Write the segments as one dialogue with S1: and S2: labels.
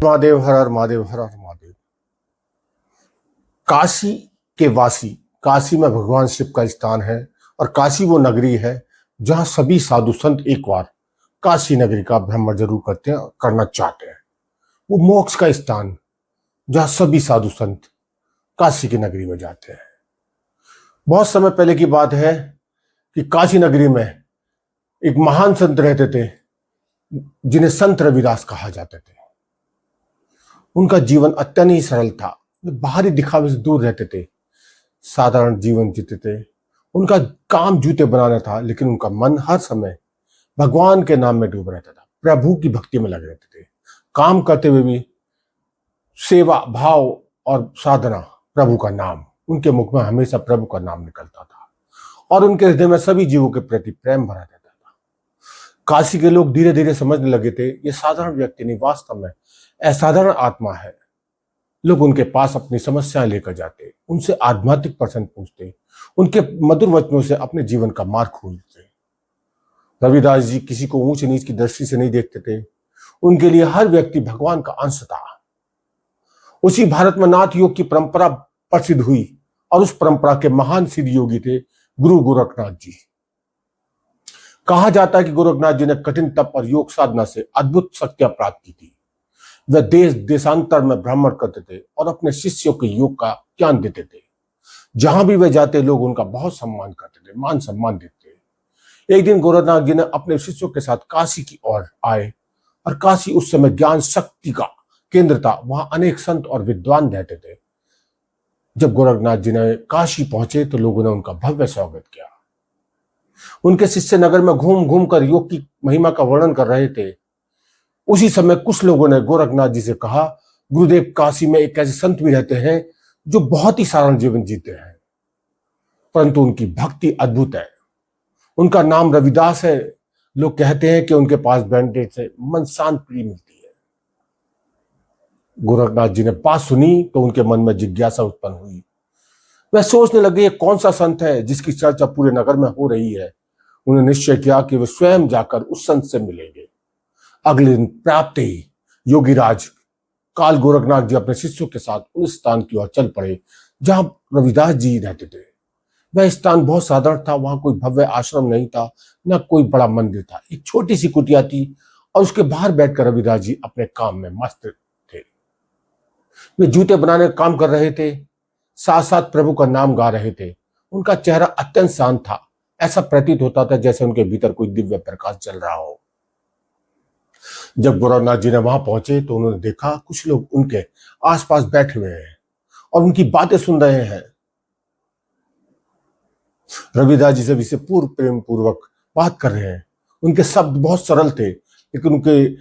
S1: महादेव, हर हर महादेव, हर हर महादेव। काशी के वासी, काशी में भगवान शिव का स्थान है और काशी वो नगरी है जहां सभी साधु संत एक बार काशी नगरी का भ्रमण जरूर करते हैं, करना चाहते हैं। वो मोक्ष का स्थान जहां सभी साधु संत काशी की नगरी में जाते हैं। बहुत समय पहले की बात है कि काशी नगरी में एक महान संत रहते थे जिन्हें संत रविदास कहा जाते थे। उनका जीवन अत्यंत ही सरल था। वे बाहरी दिखावे से दूर रहते थे, साधारण जीवन जीते थे। उनका काम जूते बनाना था, लेकिन उनका मन हर समय भगवान के नाम में डूब रहता था, प्रभु की भक्ति में लगे रहते थे। काम करते हुए भी सेवा भाव और साधना, प्रभु का नाम, उनके मुख में हमेशा प्रभु का नाम निकलता था और उनके हृदय में सभी जीवों के प्रति प्रेम भरा रहता था। काशी के लोग धीरे धीरे समझने लगे थे ये साधारण व्यक्ति नहीं, वास्तव में असाधारण आत्मा है। लोग उनके पास अपनी समस्याएं लेकर जाते, उनसे आध्यात्मिक प्रश्न पूछते, उनके मधुर वचनों से अपने जीवन का मार्ग खोजते। रविदास जी किसी को ऊंच नीच की दृष्टि से नहीं देखते थे। उनके लिए हर व्यक्ति भगवान का अंश था। उसी भारत में नाथ योग की परंपरा प्रसिद्ध हुई और उस परंपरा के महान सिद्ध योगी थे गुरु गोरखनाथ जी। कहा जाता है कि गोरखनाथ जी ने कठिन तप और योग साधना से अद्भुत शक्तियां प्राप्त की थी। वे देश देशांतर में भ्रमण करते थे और अपने शिष्यों को योग का ज्ञान देते थे। जहां भी वे जाते लोग उनका बहुत सम्मान करते थे, मान सम्मान देते। एक दिन गोरखनाथ जी ने अपने शिष्यों के साथ काशी की ओर आए और काशी उस समय ज्ञान शक्ति का केंद्र था। वहां अनेक संत और विद्वान रहते थे। जब गोरखनाथ जी ने काशी पहुंचे तो लोगों ने उनका भव्य स्वागत किया। उनके शिष्य नगर में घूम घूम कर योग की महिमा का वर्णन कर रहे थे। उसी समय कुछ लोगों ने गोरखनाथ जी से कहा, गुरुदेव, काशी में एक ऐसे संत भी रहते हैं जो बहुत ही साधारण जीवन जीते हैं, परंतु उनकी भक्ति अद्भुत है। उनका नाम रविदास है। लोग कहते हैं कि उनके पास बैठने से मन शांति मिलती है। गोरखनाथ जी ने बात सुनी तो उनके मन में जिज्ञासा उत्पन्न हुई। वह सोचने लगे ये कौन सा संत है जिसकी चर्चा पूरे नगर में हो रही है। उन्होंने निश्चय किया कि वे स्वयं जाकर उस संत से मिलेंगे। अगले दिन प्राप्त ही योगीराज काल गोरखनाथ जी अपने शिष्यों के साथ उस स्थान की ओर चल पड़े जहां रविदास जी रहते थे। वह स्थान बहुत साधारण था। वहां कोई भव्य आश्रम नहीं था, न कोई बड़ा मंदिर था। एक छोटी सी कुटिया थी और उसके बाहर बैठकर रविदास जी अपने काम में मस्त थे। वे जूते बनाने का काम कर रहे थे, साथ साथ प्रभु का नाम गा रहे थे। उनका चेहरा अत्यंत शांत था। ऐसा प्रतीत होता था जैसे उनके भीतर कोई दिव्य प्रकाश चल रहा हो। जब गोरखनाथ जी ने वहां पहुंचे तो उन्होंने देखा कुछ लोग उनके आसपास बैठे हुए हैं और उनकी बातें सुन रहे हैं। रविदास जी से विषय पूर्व प्रेम पूर्वक बात कर रहे हैं। उनके शब्द बहुत सरल थे, लेकिन उनके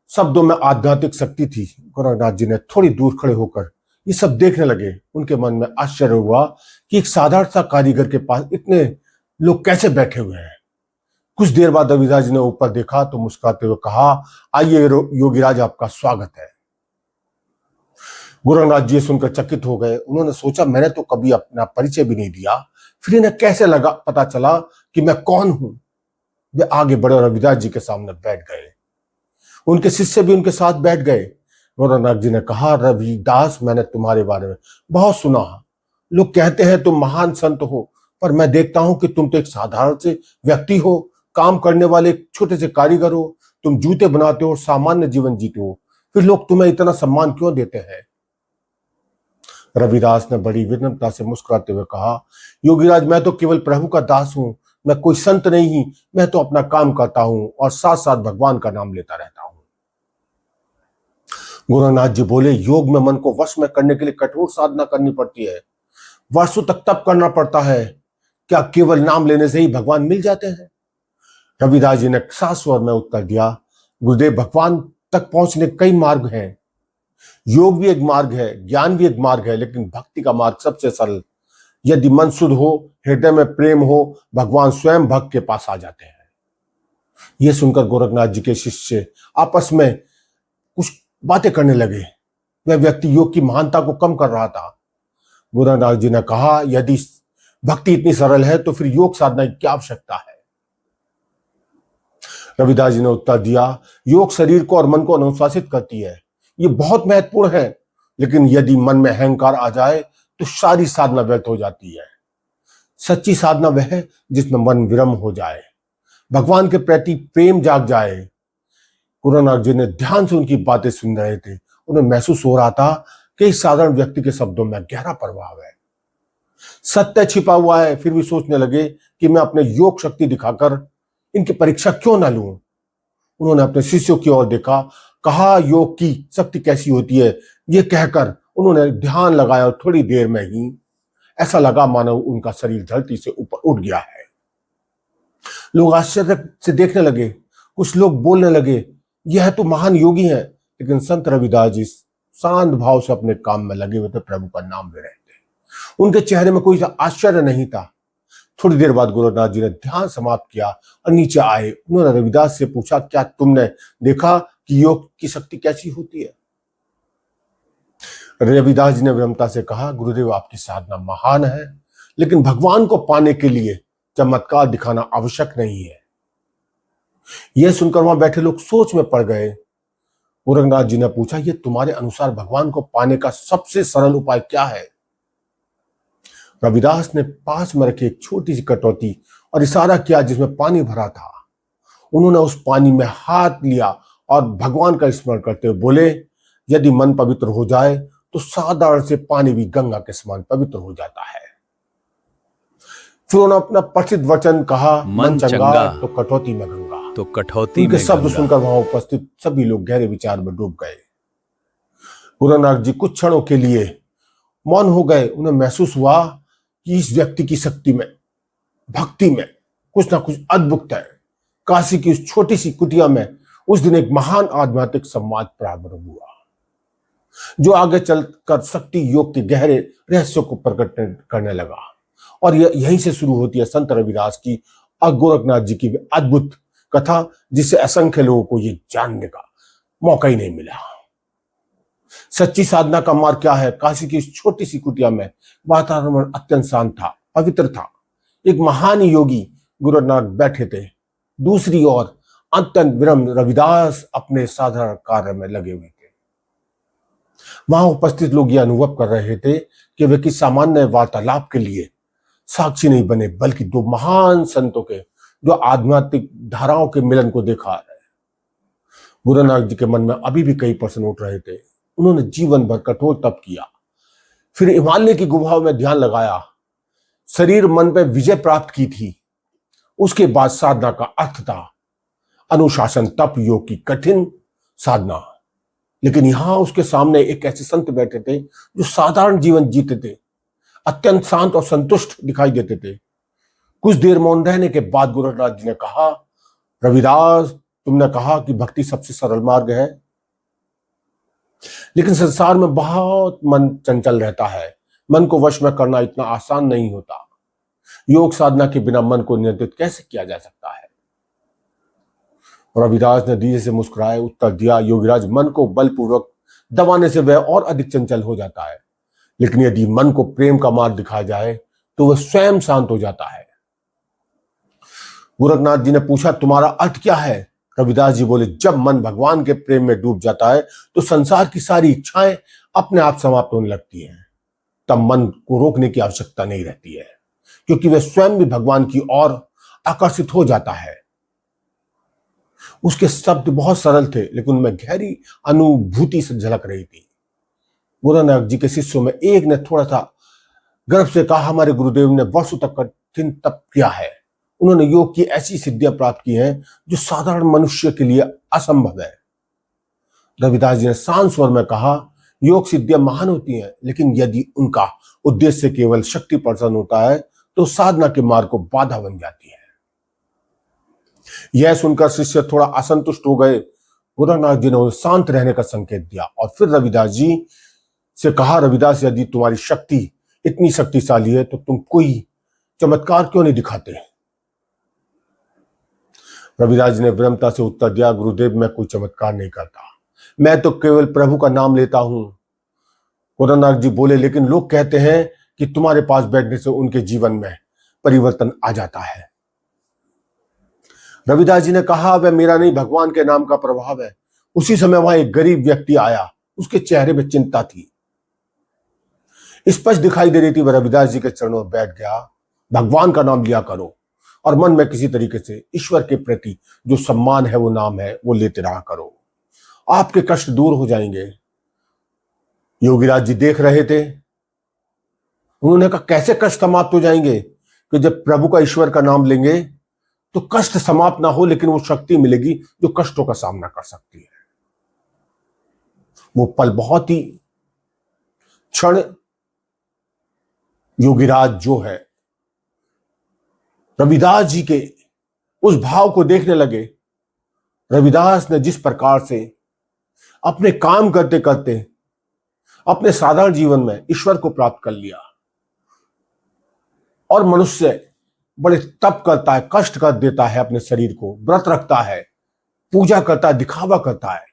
S1: शब्दों में आध्यात्मिक शक्ति थी। गोरखनाथ जी ने थोड़ी दूर खड़े होकर ये सब देखने लगे। उनके मन में आश्चर्य हुआ कि एक साधारण सा कारीगर के पास इतने लोग कैसे बैठे हुए हैं। कुछ देर बाद रविदास जी ने ऊपर देखा तो मुस्कुराते हुए कहा, आइए योगीराज, आपका स्वागत है। गोरखनाथ जी सुनकर चकित हो गए। उन्होंने सोचा, मैंने तो कभी अपना परिचय भी नहीं दिया, फिर इन्हें कैसे लगा पता चला कि मैं कौन हूं। वे आगे बढ़े और रविदास जी के सामने बैठ गए। उनके शिष्य भी उनके साथ बैठ गए। गोरखनाथ जी ने कहा, रविदास, मैंने तुम्हारे बारे में बहुत सुना। लोग कहते हैं तुम महान संत हो, पर मैं देखता हूं कि तुम तो एक साधारण से व्यक्ति हो, काम करने वाले एक छोटे से कारीगर हो। तुम जूते बनाते हो, सामान्य जीवन जीते हो, फिर लोग तुम्हें इतना सम्मान क्यों देते हैं? रविदास ने बड़ी विनम्रता से मुस्कुराते हुए कहा, योगीराज, मैं तो केवल प्रभु का दास हूं, मैं कोई संत नहीं। मैं तो अपना काम करता हूं और साथ साथ भगवान का नाम लेता रहता हूं। गोरखनाथ जी बोले, योग में मन को वश में करने के लिए कठोर साधना करनी पड़ती है, वर्षों तक तप करना पड़ता है। क्या केवल नाम लेने से ही भगवान मिल जाते हैं? रविदास जी ने साफ स्वर में उत्तर दिया, गुरुदेव, भगवान तक पहुंचने कई मार्ग हैं। योग भी एक मार्ग है, ज्ञान भी एक मार्ग है, लेकिन भक्ति का मार्ग सबसे सरल। यदि मन शुद्ध हो, हृदय में प्रेम हो, भगवान स्वयं भक्त के पास आ जाते हैं। यह सुनकर गोरखनाथ जी के शिष्य आपस में कुछ बातें करने लगे। वह व्यक्ति योग की महानता को कम कर रहा था। गोरखनाथ जी ने कहा, यदि भक्ति इतनी सरल है तो फिर योग साधना की क्या आवश्यकता है? रविदास जी ने उत्तर दिया, योग शरीर को और मन को अनुशासित करती है। ये बहुत महत्वपूर्ण है। लेकिन यदि मन में अहंकार आ जाए तो सारी साधना व्यर्थ हो जाती है। सच्ची साधना वह है जिसमें मन विनम्र हो जाए, भगवान के प्रति प्रेम जाग जाए। गुरु नानक जी ने ध्यान से उनकी बातें सुन रहे थे। उन्हें महसूस हो रहा था कि इस साधारण व्यक्ति के शब्दों में गहरा प्रभाव है, सत्य छिपा हुआ है। फिर भी सोचने लगे कि मैं अपने योग शक्ति दिखाकर इनकी परीक्षा क्यों ना लूं। उन्होंने अपने शिष्यों की ओर देखा, कहा योग की शक्ति कैसी होती है। ये कहकर उन्होंने ध्यान लगाया और थोड़ी देर में ही ऐसा लगा मानो उनका शरीर धरती से ऊपर उठ गया है। लोग आश्चर्य से देखने लगे, कुछ लोग बोलने लगे, यह तो महान योगी है। लेकिन संत रविदास जी शांत भाव से अपने काम में लगे हुए थे, प्रभु का नाम ले रहे थे। उनके चेहरे में कोई आश्चर्य नहीं था। थोड़ी देर बाद गुरु नानक जी ने ध्यान समाप्त किया और नीचे आए। उन्होंने रविदास से पूछा, क्या तुमने देखा कि योग की शक्ति कैसी होती है? रविदास जी ने विनम्रता से कहा, गुरुदेव आपकी साधना महान है, लेकिन भगवान को पाने के लिए चमत्कार दिखाना आवश्यक नहीं है। यह सुनकर वहां बैठे लोग सोच में पड़ गए। गुरु नानक जी ने पूछा, ये तुम्हारे अनुसार भगवान को पाने का सबसे सरल उपाय क्या है? रविदास ने पास में रखी एक छोटी सी कटोती और इशारा किया जिसमें पानी भरा था। उन्होंने उस पानी में हाथ लिया और भगवान का स्मरण करते हुए बोले, यदि मन पवित्र हो जाए तो साधारण से पानी भी गंगा के समान पवित्र हो जाता है। फिर उन्होंने अपना प्रसिद्ध वचन कहा, मन चंगा तो कटौती में गंगा।
S2: तो कटौती
S1: उनके शब्द सुनकर वहां उपस्थित सभी लोग गहरे विचार में डूब गए। गुरु नानक जी कुछ क्षणों के लिए मौन हो गए। उन्हें महसूस हुआ कि इस व्यक्ति की शक्ति में, भक्ति में कुछ ना कुछ अद्भुत है। काशी की उस छोटी सी कुटिया में उस दिन एक महान आध्यात्मिक संवाद प्रारंभ हुआ, जो आगे चलकर शक्ति योग के गहरे रहस्यों को प्रकट करने लगा। और यहीं से शुरू होती है संत रविदास की और गोरखनाथ जी की अद्भुत कथा, जिससे असंख्य लोगों को ये जानने का मौका ही नहीं मिला। सच्ची साधना का मार्ग क्या है? काशी की इस छोटी सी कुटिया में वातावरण अत्यंत शांत था, पवित्र था। एक महान योगी गुरु नानक बैठे थे। दूसरी ओर अत्यंत विनम्र रविदास अपने साधारण कार्य में लगे हुए थे। वहां उपस्थित लोग यह अनुभव कर रहे थे कि वे किसी सामान्य वार्तालाप के लिए साक्षी नहीं बने, बल्कि दो महान संतों के जो आध्यात्मिक धाराओं के मिलन को देखा है। गुरु नानक जी के मन में अभी भी कई प्रश्न उठ रहे थे। उन्होंने जीवन भर कठोर तप किया, फिर हिमालय की गुफाओं में ध्यान लगाया, शरीर मन पर विजय प्राप्त की थी। उसके बाद साधना का अर्थ था अनुशासन, तप, योग की कठिन साधना। लेकिन यहां उसके सामने एक ऐसे संत बैठे थे जो साधारण जीवन जीते थे, अत्यंत शांत और संतुष्ट दिखाई देते थे। कुछ देर मौन रहने के बाद गुरु नानक जी ने कहा, रविदास, तुमने कहा कि भक्ति सबसे सरल मार्ग है, लेकिन संसार में बहुत मन चंचल रहता है। मन को वश में करना इतना आसान नहीं होता। योग साधना के बिना मन को नियंत्रित कैसे किया जा सकता है? रविदास ने धीरे से मुस्कुराए उत्तर दिया, योगीराज, मन को बलपूर्वक दबाने से वह और अधिक चंचल हो जाता है, लेकिन यदि मन को प्रेम का मार्ग दिखाया जाए तो वह स्वयं शांत हो जाता है। गोरखनाथ जी ने पूछा, तुम्हारा अर्थ क्या है? रविदास जी बोले, जब मन भगवान के प्रेम में डूब जाता है तो संसार की सारी इच्छाएं अपने आप समाप्त होने लगती हैं। तब मन को रोकने की आवश्यकता नहीं रहती है, क्योंकि वह स्वयं भी भगवान की ओर आकर्षित हो जाता है। उसके शब्द बहुत सरल थे, लेकिन उनमें गहरी अनुभूति से झलक रही थी। गुरु नानक जी के शिष्यों में एक ने थोड़ा सा गर्व से कहा, हमारे गुरुदेव ने वर्षों तक कठिन तप किया है। उन्होंने योग की ऐसी सिद्धियां प्राप्त की हैं जो साधारण मनुष्य के लिए असंभव है। रविदास जी ने शांत स्वर में कहा, योग सिद्धियां महान होती हैं, लेकिन यदि उनका उद्देश्य केवल शक्ति प्रदर्शन होता है तो साधना के मार्ग को बाधा बन जाती है। यह सुनकर शिष्य थोड़ा असंतुष्ट हो गए। गुरु नानक जी ने उन्हें शांत रहने का संकेत दिया और फिर रविदास जी से कहा, रविदास, यदि तुम्हारी शक्ति इतनी शक्तिशाली है तो तुम कोई चमत्कार क्यों नहीं दिखाते? रविदास जी ने विनम्रता से उत्तर दिया, गुरुदेव, मैं कोई चमत्कार नहीं करता, मैं तो केवल प्रभु का नाम लेता हूं। गुरु नानक जी बोले, लेकिन लोग कहते हैं कि तुम्हारे पास बैठने से उनके जीवन में परिवर्तन आ जाता है। रविदास जी ने कहा, वह मेरा नहीं, भगवान के नाम का प्रभाव है। उसी समय वहां एक गरीब व्यक्ति आया। उसके चेहरे में चिंता थी, स्पष्ट दिखाई दे रही थी। वह रविदास जी के चरणों में बैठ गया। भगवान का नाम लिया करो और मन में किसी तरीके से ईश्वर के प्रति जो सम्मान है, वो नाम है, वो लेते रहा करो। आपके कष्ट दूर हो जाएंगे। योगीराज जी देख रहे थे। उन्होंने कहा कैसे कष्ट समाप्त हो जाएंगे? कि जब प्रभु का, ईश्वर का नाम लेंगे तो कष्ट समाप्त ना हो, लेकिन वो शक्ति मिलेगी जो कष्टों का सामना कर सकती है। वो पल बहुत ही क्षण योगीराज जो है रविदास जी के उस भाव को देखने लगे। रविदास ने जिस प्रकार से अपने काम करते करते अपने साधारण जीवन में ईश्वर को प्राप्त कर लिया, और मनुष्य बड़े तप करता है, कष्ट कर देता है, अपने शरीर को व्रत रखता है, पूजा करता है, दिखावा करता है।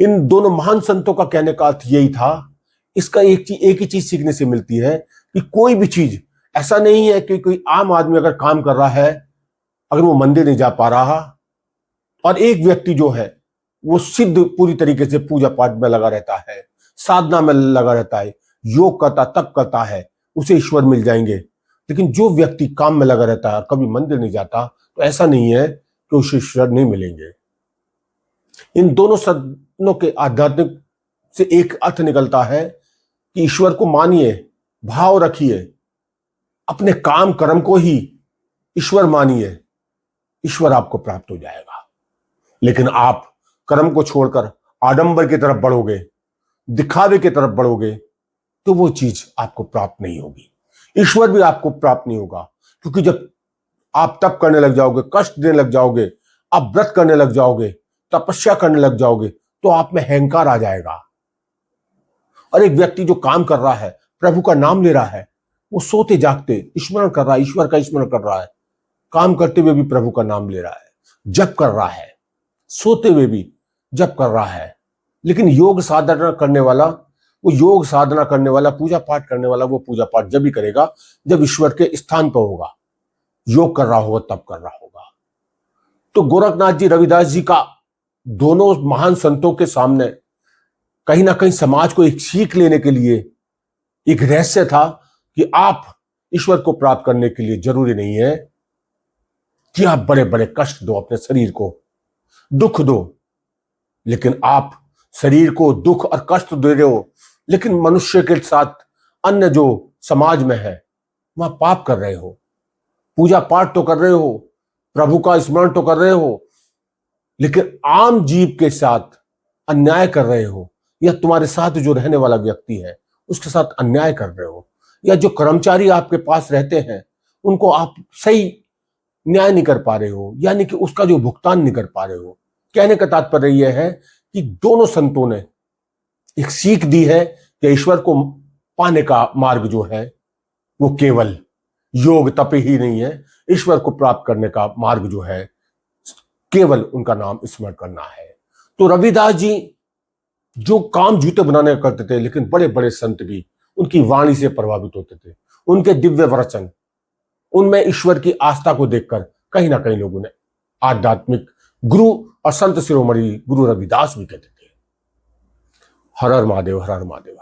S1: इन दोनों महान संतों का कहने का अर्थ यही था। इसका एक ही चीज सीखने से मिलती है कि कोई भी चीज ऐसा नहीं है कि कोई आम आदमी अगर काम कर रहा है, अगर वो मंदिर नहीं जा पा रहा, और एक व्यक्ति जो है वो सिद्ध पूरी तरीके से पूजा पाठ में लगा रहता है, साधना में लगा रहता है, योग करता, तप करता है, उसे ईश्वर मिल जाएंगे। लेकिन जो व्यक्ति काम में लगा रहता है और कभी मंदिर नहीं जाता, तो ऐसा नहीं है कि उसे ईश्वर नहीं मिलेंगे। इन दोनों सदनों के आध्यात्मिक से एक अर्थ निकलता है कि ईश्वर को मानिए, भाव रखिए, अपने काम कर्म को ही ईश्वर मानिए, ईश्वर आपको प्राप्त हो जाएगा। लेकिन आप कर्म को छोड़कर आडंबर की तरफ बढ़ोगे, दिखावे की तरफ बढ़ोगे, तो वो चीज आपको प्राप्त नहीं होगी, ईश्वर भी आपको प्राप्त नहीं होगा। क्योंकि जब आप तप करने लग जाओगे, कष्ट देने लग जाओगे, आप व्रत करने लग जाओगे, तपस्या करने लग जाओगे, तो आप में अहंकार आ जाएगा। और एक व्यक्ति जो काम कर रहा है, प्रभु का नाम ले रहा है, वो सोते जागते स्मरण कर रहा है, ईश्वर का स्मरण कर रहा है, काम करते हुए भी प्रभु का नाम ले रहा है, जप कर रहा है, सोते हुए भी जप कर रहा है। लेकिन योग साधना करने वाला, पूजा पाठ करने वाला, वो पूजा पाठ जब भी करेगा जब ईश्वर के स्थान पर होगा, योग कर रहा होगा, तब कर रहा होगा। तो गोरखनाथ जी, रविदास जी का, दोनों महान संतों के सामने कहीं ना कहीं समाज को एक सीख लेने के लिए एक रहस्य था कि आप ईश्वर को प्राप्त करने के लिए जरूरी नहीं है कि आप बड़े बड़े कष्ट दो, अपने शरीर को दुख दो, लेकिन आप शरीर को दुख और कष्ट दे रहे हो, लेकिन मनुष्य के साथ अन्य जो समाज में है वहां पाप कर रहे हो। पूजा पाठ तो कर रहे हो, प्रभु का स्मरण तो कर रहे हो, लेकिन आम जीव के साथ अन्याय कर रहे हो, या तुम्हारे साथ जो रहने वाला व्यक्ति है उसके साथ अन्याय कर रहे हो, या जो कर्मचारी आपके पास रहते हैं उनको आप सही न्याय नहीं कर पा रहे हो, यानी कि उसका जो भुगतान नहीं कर पा रहे हो। कहने का तात्पर्य यह है कि दोनों संतों ने एक सीख दी है कि ईश्वर को पाने का मार्ग जो है वो केवल योग तप ही नहीं है, ईश्वर को प्राप्त करने का मार्ग जो है केवल उनका नाम स्मरण करना है। तो रविदास जी जो काम जूते बनाने करते थे, लेकिन बड़े बड़े संत भी उनकी वाणी से प्रभावित होते थे, उनके दिव्य वचन, उनमें ईश्वर की आस्था को देखकर कहीं ना कहीं लोगों ने आध्यात्मिक गुरु और संत शिरोमणि गुरु रविदास भी कहते थे। हर हर महादेव, हर हर महादेव।